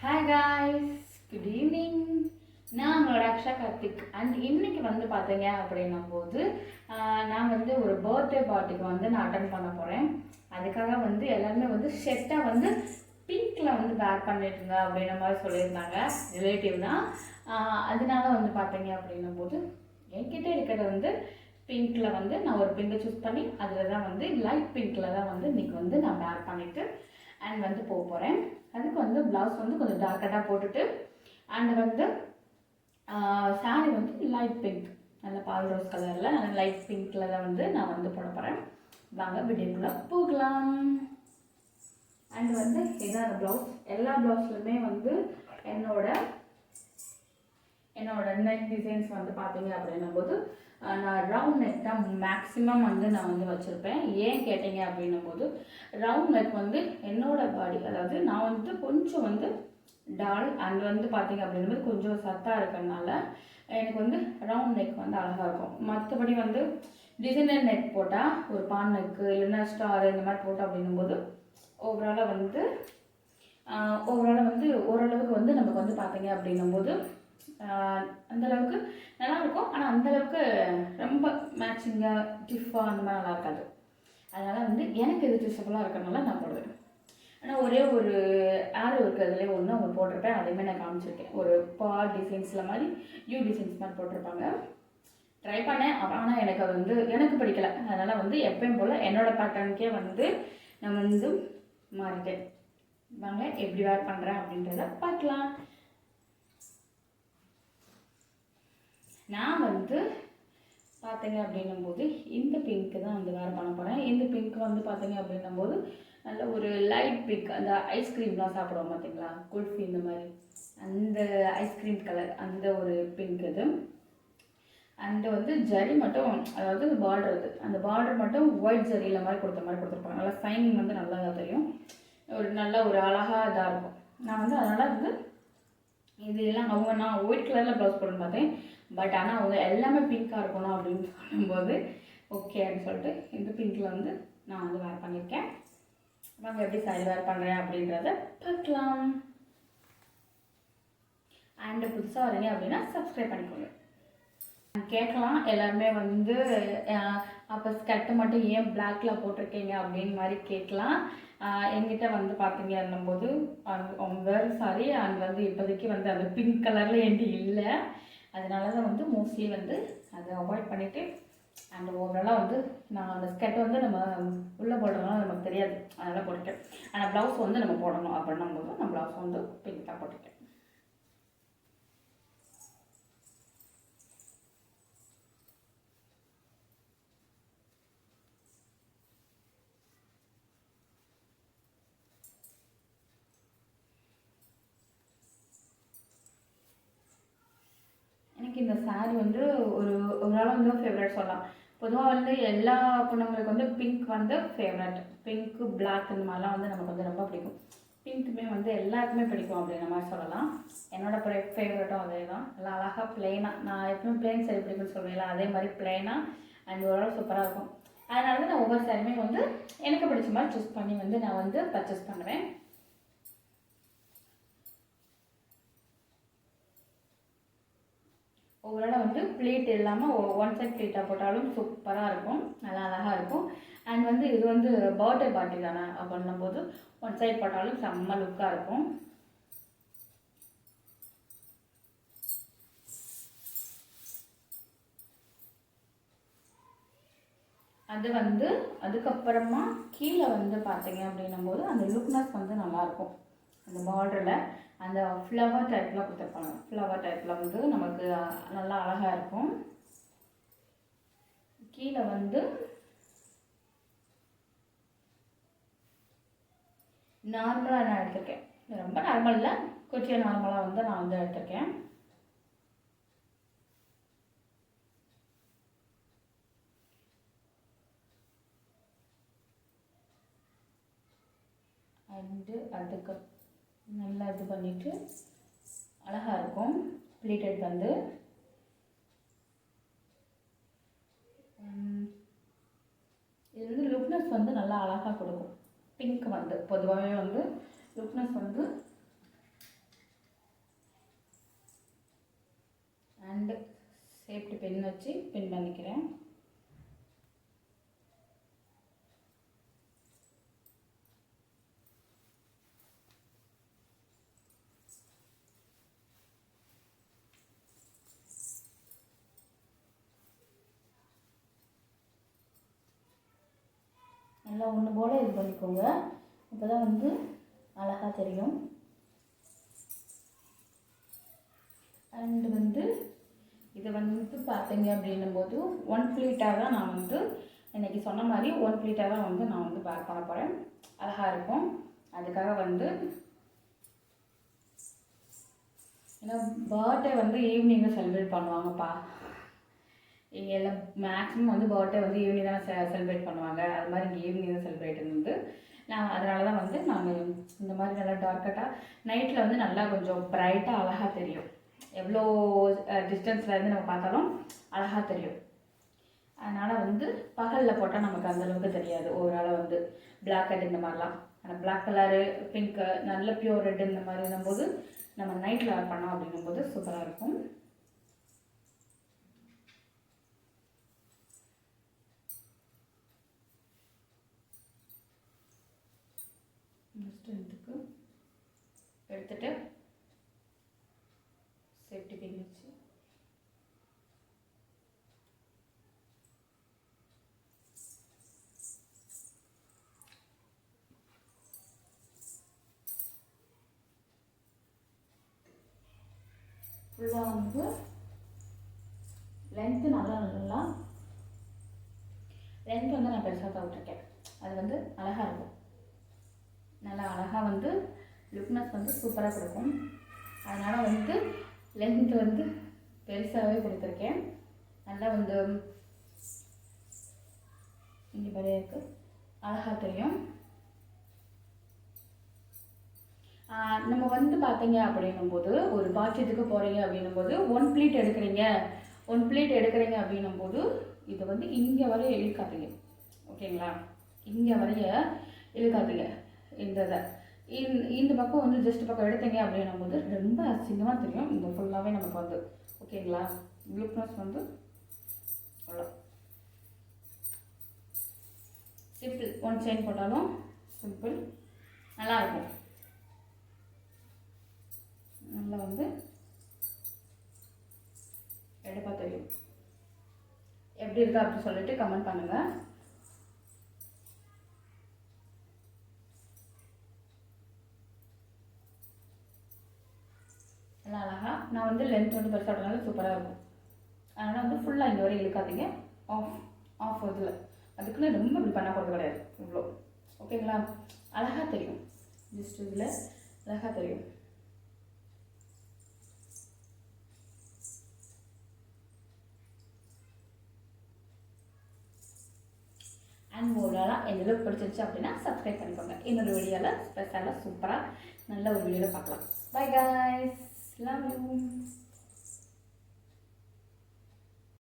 Hi guys, good evening. நான் உங்களோட Aqsa Karthik. And இன்னைக்கு வந்து பார்த்தீங்க அப்படின்னும் போது நான் வந்து ஒரு பர்த்டே பார்ட்டிக்கு வந்து நான் அட்டன் பண்ண போகிறேன். அதுக்காக வந்து எல்லாருமே வந்து ஷெட்டாக வந்து பிங்க்கில் வந்து வேர் பண்ணிட்டுங்க அப்படின்ற மாதிரி சொல்லியிருந்தாங்க. ரிலேட்டிவ் தான். அதனால வந்து பார்த்தீங்க அப்படின்னும் போது என்கிட்ட இருக்கிறத வந்து பிங்க்கில் வந்து நான் ஒரு பிங்கை சூஸ் பண்ணி அதில் தான் வந்து லைட் பிங்க்கில் தான் வந்து இன்றைக்கி வந்து நான் வேர் பண்ணிவிட்டு அண்ட் வந்து போக போகிறேன். அதுக்கு வந்து ப்ளவுஸ் வந்து கொஞ்சம் டார்க்கட்டாக போட்டுட்டு அண்ட் வந்து சாரீ வந்து லைட் பிங்க், நல்ல பால் ரோஸ் கலரில் நல்ல லைட் பிங்க்கில் தான் வந்து நான் வந்து போட போகிறேன். வாங்க வீடியோக்குள்ளே போகலாம். அண்ட் வந்து இதான் ப்ளவுஸ். எல்லா ப்ளவுஸ்லையுமே வந்து என்னோட நெக் டிசைன்ஸ் வந்து பார்த்தீங்க அப்படின்னும் போது நான் ரவுண்ட் நெக் தான் மேக்ஸிமம் வந்து நான் வந்து வச்சுருப்பேன். ஏன் கேட்டீங்க அப்படின்னும் போது ரவுண்ட் நெக் வந்து என்னோட பாடி, அதாவது நான் வந்து கொஞ்சம் வந்து டால் அண்ட் வந்து பார்த்தீங்க அப்படின்னும் கொஞ்சம் சத்தாக இருக்கிறதுனால எனக்கு வந்து ரவுண்ட் நெக் வந்து அழகாக இருக்கும். மற்றபடி வந்து டிசைனர் நெக் போட்டால் ஒரு பான் நெக்கு இல்லைன்னா ஸ்டார் இந்த மாதிரி போட்டோம் அப்படின்னும் போது ஓவராலாக வந்து ஓரளவுக்கு வந்து நமக்கு வந்து பார்த்தீங்க அப்படின்னும் போது அந்தளவுக்கு நல்லாயிருக்கும். ஆனால் அந்தளவுக்கு ரொம்ப மேட்சிங்காக டிஃபாக அந்த மாதிரி நல்லா இருக்காது. அதனால் வந்து எனக்கு இது டிஸ்டபுளாக இருக்கிறதுனால நான் போடுவேன். ஆனால் ஒரே ஒரு ஆரோ இருக்கிறதுலே ஒன்று அவங்க போட்டிருப்பேன். அதேமாதிரி நான் காமிச்சிருக்கேன். ஒரு பால் டிசைன்ஸில் மாதிரி யூ டிசைன்ஸ் மாதிரி போட்டிருப்பாங்க. ட்ரை பண்ணேன். ஆனால் எனக்கு அது வந்து எனக்கு பிடிக்கலை. அதனால் வந்து எப்பயும் போல் என்னோடய பேட்டர்னுக்கே வந்து நான் வந்து மாறிட்டேன். வாங்க எப்படி வேர் பண்ணுறேன் அப்படின்றத பார்க்கலாம். நான் வந்து பார்த்தீங்க அப்படின்னும் போது இந்த பிங்க்கு தான் வந்து வேர் பண்ண போகிறேன். இந்த பிங்க் வந்து பார்த்தீங்க அப்படின்னும் போது நல்ல ஒரு லைட் பிங்க், அந்த ஐஸ்கிரீம்லாம் சாப்பிடுவோம் பார்த்தீங்களா, குல்ஃபி இந்த மாதிரி அந்த ஐஸ்கிரீம் கலர், அந்த ஒரு பிங்க் இது. அண்ட் வந்து ஜரி மட்டும், அதாவது பார்டர், இது அந்த பார்டர் மட்டும் ஒயிட் ஜரியில் மாதிரி கொடுத்துருப்பாங்க. நல்லா சைனிங் வந்து நல்லா தான் தெரியும். ஒரு நல்ல ஒரு அழகாக இதாக இருக்கும். நான் வந்து அதனால் வந்து இது எல்லாம் நான் ஒயிட் கலரில் ப்ளவுஸ் போடணும்னு பார்த்தேன். பட் ஆனால் அவங்க எல்லாமே பிங்காக இருக்கணும் அப்படின்னு சொல்லும்போது ஓகே அப்படின்னு சொல்லிட்டு இந்த பிங்க்கில் வந்து நான் வந்து வேர் பண்ணியிருக்கேன். நம்ம எப்படி சாரி வேர் பண்ணுறேன் அப்படின்றத பார்க்கலாம். அண்டு புதுசாக வரீங்க அப்படின்னா சப்ஸ்கிரைப் பண்ணிக்கோங்க. கேட்கலாம் எல்லாருமே வந்து அப்போ ஸ்கர்ட்டு மட்டும் ஏன் பிளாக்ல போட்டிருக்கீங்க அப்படின்னு மாதிரி கேட்கலாம். என்கிட்ட வந்து பார்த்தீங்க என்னும்போது வேறு சாரி அண்ட் வந்து இப்போதைக்கு வந்து அந்த பிங்க் கலரில் என்கிட்ட இல்லை. அதனால தான் வந்து மோஸ்ட்லி வந்து அதை அவாய்ட் பண்ணிவிட்டு அண்ட் ஓவராலாக வந்து நான் அந்த ஸ்கர்ட்டை வந்து நம்ம உள்ளே போடுறதுனால நமக்கு தெரியாது, அதனால் போட்டுட்டேன். ஆனால் ப்ளவுஸ் வந்து நம்ம போடணும் அப்படின்னும் போது நான் ப்ளவுஸ் வந்து பிங்காக போட்டுட்டேன். எனக்கு இந்த சாரீ வந்து ஒரு நாள் வந்து ஃபேவரட் சொல்லலாம். பொதுவாக வந்து எல்லா பொண்ணுங்களுக்கு வந்து பிங்க் வந்து ஃபேவரட். பிங்க்கு பிளாக் இந்த மாதிரிலாம் வந்து நமக்கு வந்து ரொம்ப பிடிக்கும். பிங்க்குமே வந்து எல்லாருக்குமே பிடிக்கும் அப்படின்ற மாதிரி சொல்லலாம். என்னோடய ஃபேவரட்டும் அதே தான். நல்லா அழகாக ப்ளெயினாக, நான் எப்பவும் ப்ளெயின் சாரி பிடிக்கும்னு சொல்லுவேன், அதே மாதிரி ப்ளெயினாக அண்ட் ஓரளவு சூப்பராக இருக்கும். அதனால தான் நான் ஒவ்வொரு சாரியுமே வந்து எனக்கு பிடிச்ச மாதிரி சூஸ் பண்ணி வந்து நான் வந்து பர்ச்சேஸ் பண்ணுவேன். ஓவராலாக வந்து ப்ளீட் இல்லாமல் ஒன் சைட் ப்ளீட்டாக போட்டாலும் சூப்பராக இருக்கும், நல்லா அழகாக இருக்கும். அண்ட் வந்து இது வந்து பர்த்டே பார்ட்டி தானே அப்படின்னும் போது ஒன் சைட் போட்டாலும் செம்ம லுக்காக இருக்கும். அது வந்து அதுக்கப்புறமா கீழே வந்து பார்த்தீங்க அப்படின்னும் போது அந்த லுக்னஸ் வந்து நல்லாயிருக்கும். அந்த பார்டரில் அந்த ஃப்ளவர் டைப்பில் கொடுத்துருப்பாங்க. ஃப்ளவர் டைப்பில் வந்து நமக்கு நல்லா அழகாக இருக்கும். கீழே வந்து நார்மலாக நான் எடுத்திருக்கேன். ரொம்ப நார்மல் இல்லை, கொஞ்சம் நார்மலாக வந்து நான் வந்து எடுத்திருக்கேன். அண்டு அதுக்கு நல்லா இது பண்ணிவிட்டு அழகாக இருக்கும். ப்ளீட்டட் வந்து இது வந்து லுக்னஸ் வந்து நல்லா அழகாக கொடுக்கும். பிங்க் வந்து பொதுவாகவே வந்து லுக்னஸ் வந்து வச்சு பின் பண்ணிக்கிறேன். நல்லா ஒன்று போல் இது பண்ணிக்கோங்க, அப்போ தான் வந்து அழகாக தெரியும். அண்டு வந்து இதை வந்து பார்த்தீங்க அப்படின்னும் போது 1 ப்ளீட்டாக தான் நான் வந்து இன்றைக்கி சொன்ன மாதிரி 1 ப்ளீட்டாக தான் வந்து நான் வந்து பேக் பண்ண போகிறேன். அழகாக இருக்கும். அதுக்காக வந்து ஏன்னா பர்த்டே வந்து ஈவினிங்கில் செலிப்ரேட் பண்ணுவாங்கப்பா. இங்கே எல்லாம் மேக்ஸிமம் வந்து பர்த்டே வந்து ஈவினிங் தான் செலிப்ரேட் பண்ணுவாங்க. அது மாதிரி இங்கே ஈவினிங் தான் செலிப்ரேட் வந்து நான் அதனால தான் வந்து நான் இந்த மாதிரி நல்லா டார்க்கட்டாக நைட்டில் வந்து நல்லா கொஞ்சம் ப்ரைட்டாக அழகாக தெரியும். எவ்வளோ டிஸ்டன்ஸில் இருந்து நம்ம பார்த்தாலும் அழகாக தெரியும். அதனால் வந்து பகலில் போட்டால் நமக்கு அந்தளவுக்கு தெரியாது. ஓவரால் வந்து பிளாக் ஹெட் இந்த மாதிரிலாம், ஆனால் பிளாக் கலரு, பிங்க்கு, நல்ல பியூர் ரெட் இந்த மாதிரி இருக்கும்போது நம்ம நைட்டில் ஆட் பண்ணோம் அப்படிங்கும்போது சூப்பராக இருக்கும். இதுக்கு எடுத்துட்டு சேஃப்டி பின் வச்சு ஃபுல்லாக வந்து லென்த்து நல்லா லென்த் வந்து நான் பெருசாக தான் விட்டுருக்கேன். அது வந்து அழகாக இருக்கும். நல்லா அழகாக வந்து லுக்னஸ் வந்து சூப்பராக கொடுக்கும். அதனால் வந்து லென்த் வந்து பெருசாகவே கொடுத்துருக்கேன். நல்லா வந்து இங்கே பழையக்கு அழகாக தெரியும். நம்ம வந்து பார்த்தீங்க அப்படின்னும்போது ஒரு பாக்கியத்துக்கு போகிறீங்க அப்படின்னும்போது 1 ப்ளீட் எடுக்கிறீங்க அப்படின்னும்போது இதை வந்து இங்கே வரைய இழுக்காதீங்க. ஓகேங்களா? இங்கே வரைய இழுக்காதீங்க. இந்த பக்கம் வந்து ஜஸ்ட் பக்கம் எடுத்தீங்க அப்படின்னும்போது ரொம்ப அசிங்கமாக தெரியும். இந்த ஃபுல்லாகவே நமக்கு வந்து ஓகேங்களா? லுக்னஸ் வந்து அவ்வளோ சிம்பிள். 1 செயின் போட்டாலும் சிம்பிள் நல்லாயிருக்கும். நல்லா வந்து எடுப்பா தெரியும். எப்படி இருக்கா அப்படின்னு சொல்லிட்டு கமெண்ட் பண்ணுங்கள். நல்லா அழகாக நான் வந்து லென்த் வந்து பெருசாக விட்டனால சூப்பராக இருக்கும். அதனால் வந்து ஃபுல்லாக இங்கே வரை இழுக்காதீங்க. ஆஃப் இதில் அதுக்குன்னு ரொம்ப இப்படி பண்ண போகிறது கிடையாது. இவ்வளோ ஓகேங்களா? அழகாக தெரியும். ஜஸ்ட் இதில் அழகாக தெரியும். அண்ட் ஓவராலாக எந்த அளவுக்கு பிடிச்சிருச்சு அப்படின்னா சப்ஸ்கிரைப் பண்ணிக்கோங்க. இன்னொரு வீடியோவில் ஸ்பெஷலாக சூப்பராக நல்ல ஒரு வீடியோவில் பார்க்கலாம். Bye guys, love you.